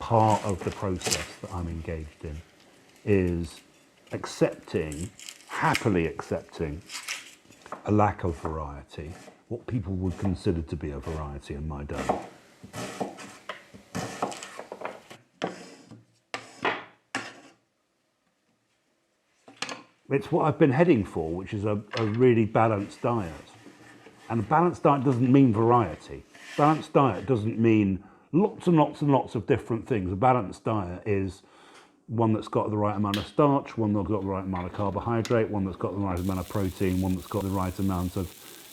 part of the process that I'm engaged in is happily accepting a lack of variety, what people would consider to be a variety in my diet. It's what I've been heading for, which is a really balanced diet. And a balanced diet doesn't mean variety. Balanced diet doesn't mean lots and lots and lots of different things. A balanced diet is one that's got the right amount of starch, one that's got the right amount of carbohydrate, one that's got the right amount of protein, one that's got the right amount of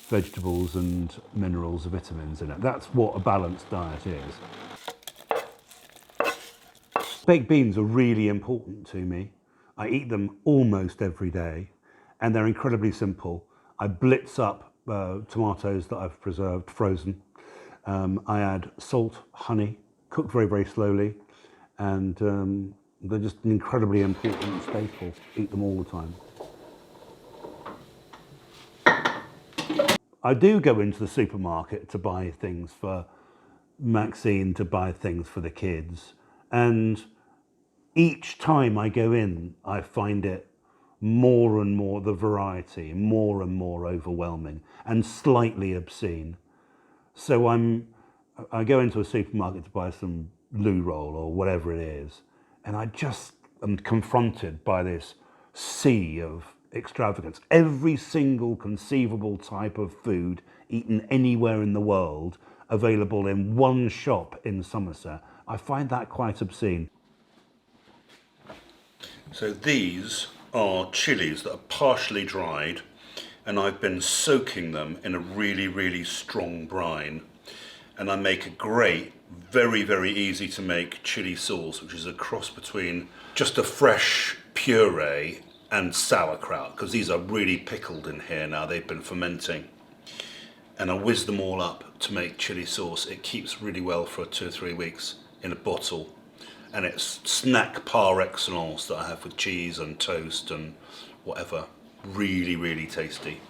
vegetables and minerals and vitamins in it. That's what a balanced diet is. Baked beans are really important to me. I eat them almost every day, and they're incredibly simple. I blitz up tomatoes that I've preserved, frozen. I add salt, honey, cooked very, very slowly, and they're just an incredibly important staple. Eat them all the time. I do go into the supermarket to buy things for Maxine, to buy things for the kids, and each time I go in, I find it more and more, the variety, more and more overwhelming and slightly obscene. So I go into a supermarket to buy some loo roll or whatever it is, and I just am confronted by this sea of extravagance. Every single conceivable type of food eaten anywhere in the world available in one shop in Somerset. I find that quite obscene. So these are chilies that are partially dried, and I've been soaking them in a really, really strong brine. And I make a great, very, very easy to make chili sauce, which is a cross between just a fresh puree and sauerkraut, because these are really pickled in here now, they've been fermenting. And I whiz them all up to make chili sauce. It keeps really well for 2 or 3 weeks in a bottle. And it's snack par excellence that I have with cheese and toast and whatever. Really, really tasty.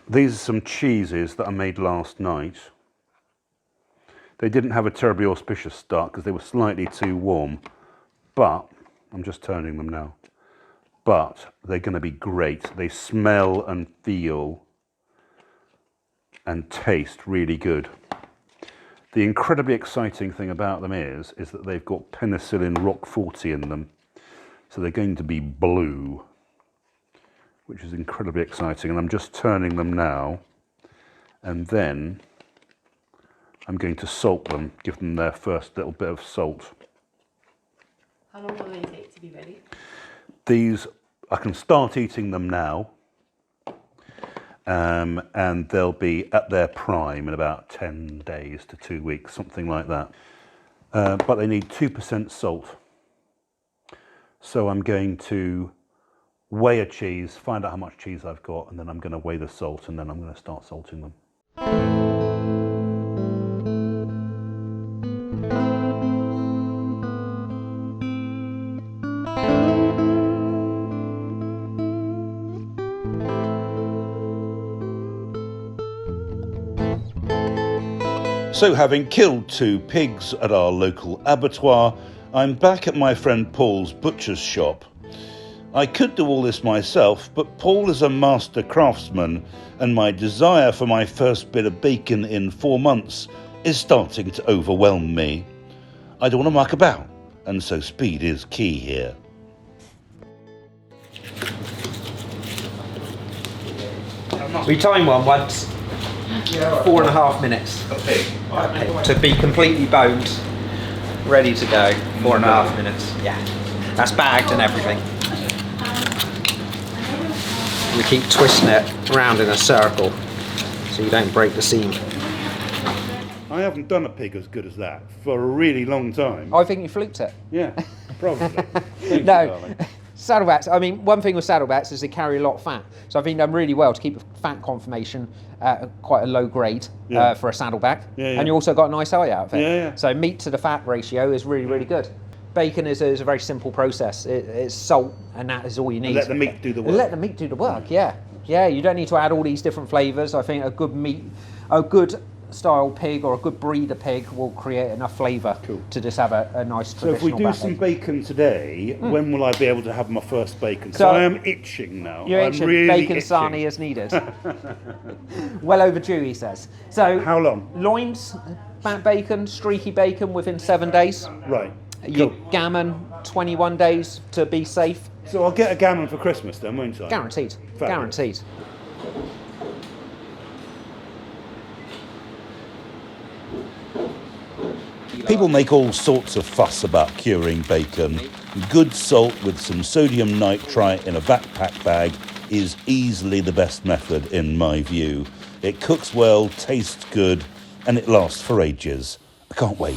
These are some cheeses that I made last night. They didn't have a terribly auspicious start because they were slightly too warm, but I'm just turning them now. But they're going to be great. They smell and feel and taste really good. The incredibly exciting thing about them is that they've got penicillin roquefort in them. So they're going to be blue, which is incredibly exciting. And I'm just turning them now. And then I'm going to salt them, give them their first little bit of salt. How long will they take to be ready? These, I can start eating them now. And they'll be at their prime in about 10 days to 2 weeks, something like that. But they need 2% salt. So I'm going to weigh a cheese, find out how much cheese I've got, and then I'm going to weigh the salt, and then I'm going to start salting them. So having killed 2 pigs at our local abattoir, I'm back at my friend Paul's butcher's shop. I could do all this myself, but Paul is a master craftsman, and my desire for my first bit of bacon in 4 months is starting to overwhelm me. I don't want to muck about, and so speed is key here. We timed one once, 4.5 minutes. A pig. To be completely boned, ready to go, 4.5 minutes. Yeah, that's bagged and everything. We keep twisting it around in a circle so you don't break the seam. I haven't done a pig as good as that for a really long time. I think you fluked it. Yeah, probably. No, saddlebacks, I mean, one thing with saddlebacks is they carry a lot of fat. So I think done really well to keep the fat conformation at quite a low grade for a saddleback. Yeah. And you also got a nice eye out of it. Yeah. So meat to the fat ratio is really, really good. Bacon is a very simple process. It's salt, and that is all you need. And let the meat do the work. And let the meat do the work, yeah. Yeah, you don't need to add all these different flavours. I think a good style pig or a good breeder pig will create enough flavour to just have a nice So if we traditional do back some egg. bacon today, when will I be able to have my first bacon? Because So- I am itching now. You're I'm itching. really Bacon itching. sarnie is needed. Well overdue, he says. So How long? loins, back bacon, streaky bacon within 7 days. Right. Your Cool. gammon, 21 days to be safe. So I'll get a gammon for Christmas then, won't I? Guaranteed. Fabulous. Guaranteed. People make all sorts of fuss about curing bacon. Good salt with some sodium nitrite in a backpack bag is easily the best method in my view. It cooks well, tastes good, and it lasts for ages. I can't wait.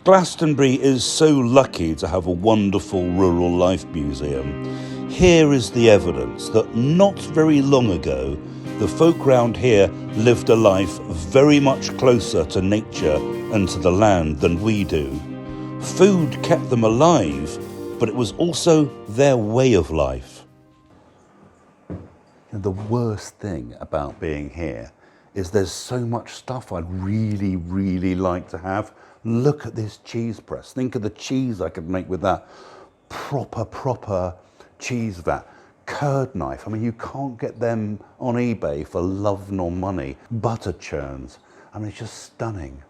Glastonbury is so lucky to have a wonderful rural life museum. Here is the evidence that not very long ago, the folk round here lived a life very much closer to nature and to the land than we do. Food kept them alive, but it was also their way of life. The worst thing about being here is there's so much stuff I'd really, really like to have. Look at this cheese press. Think of the cheese I could make with that proper cheese vat. Curd knife. I mean, you can't get them on eBay for love nor money. Butter churns. I mean, it's just stunning.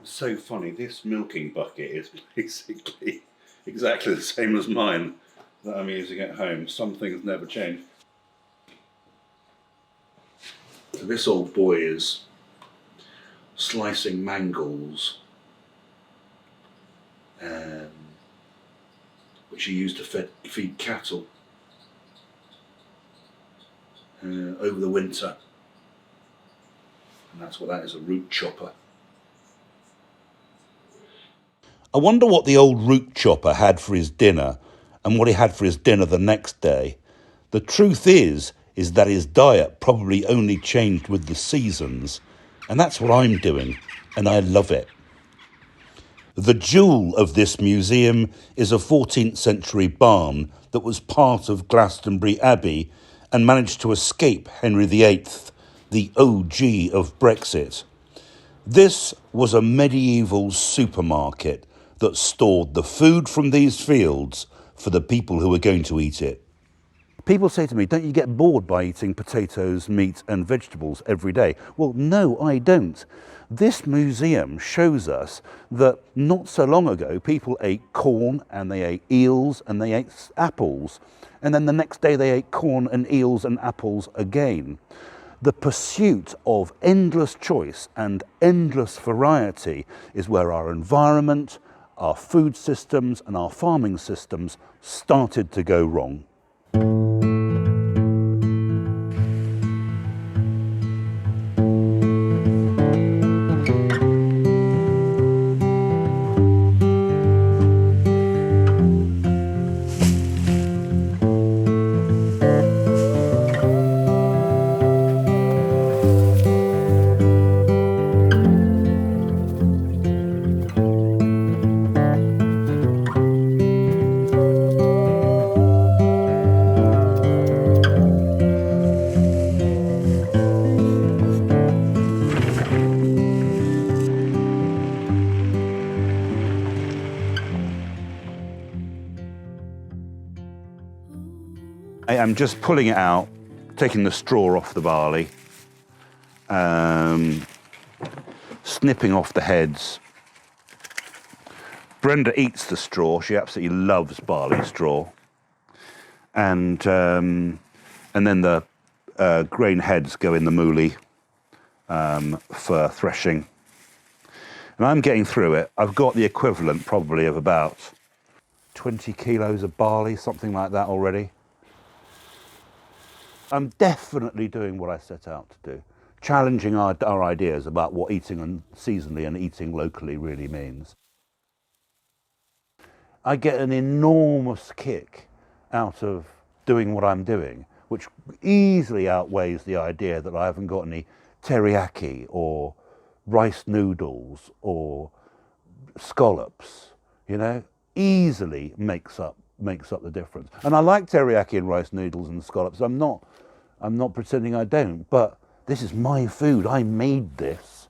So funny. This milking bucket is basically exactly the same as mine that I'm using at home. Some things never change. So this old boy is slicing mangels, which he used to feed cattle over the winter. And that's what that is, a root chopper. I wonder what the old root chopper had for his dinner and what he had for his dinner the next day. The truth is that his diet probably only changed with the seasons, and that's what I'm doing, and I love it. The jewel of this museum is a 14th century barn that was part of Glastonbury Abbey and managed to escape Henry VIII, the OG of Brexit. This was a medieval supermarket that stored the food from these fields for the people who were going to eat it. People say to me, don't you get bored by eating potatoes, meat and vegetables every day? Well, no, I don't. This museum shows us that not so long ago, people ate corn and they ate eels and they ate apples. And then the next day they ate corn and eels and apples again. The pursuit of endless choice and endless variety is where our environment, our food systems and our farming systems started to go wrong. I am just pulling it out, taking the straw off the barley, snipping off the heads. Brenda eats the straw. She absolutely loves barley straw. And then the grain heads go in the moolie for threshing. And I'm getting through it. I've got the equivalent probably of about 20 kilos of barley, something like that already. I'm definitely doing what I set out to do, challenging our ideas about what eating seasonally and eating locally really means. I get an enormous kick out of doing what I'm doing, which easily outweighs the idea that I haven't got any teriyaki or rice noodles or scallops, you know, easily makes up makes up the difference. And I like teriyaki and rice noodles and scallops. I'm not pretending I don't, but this is my food. I made this.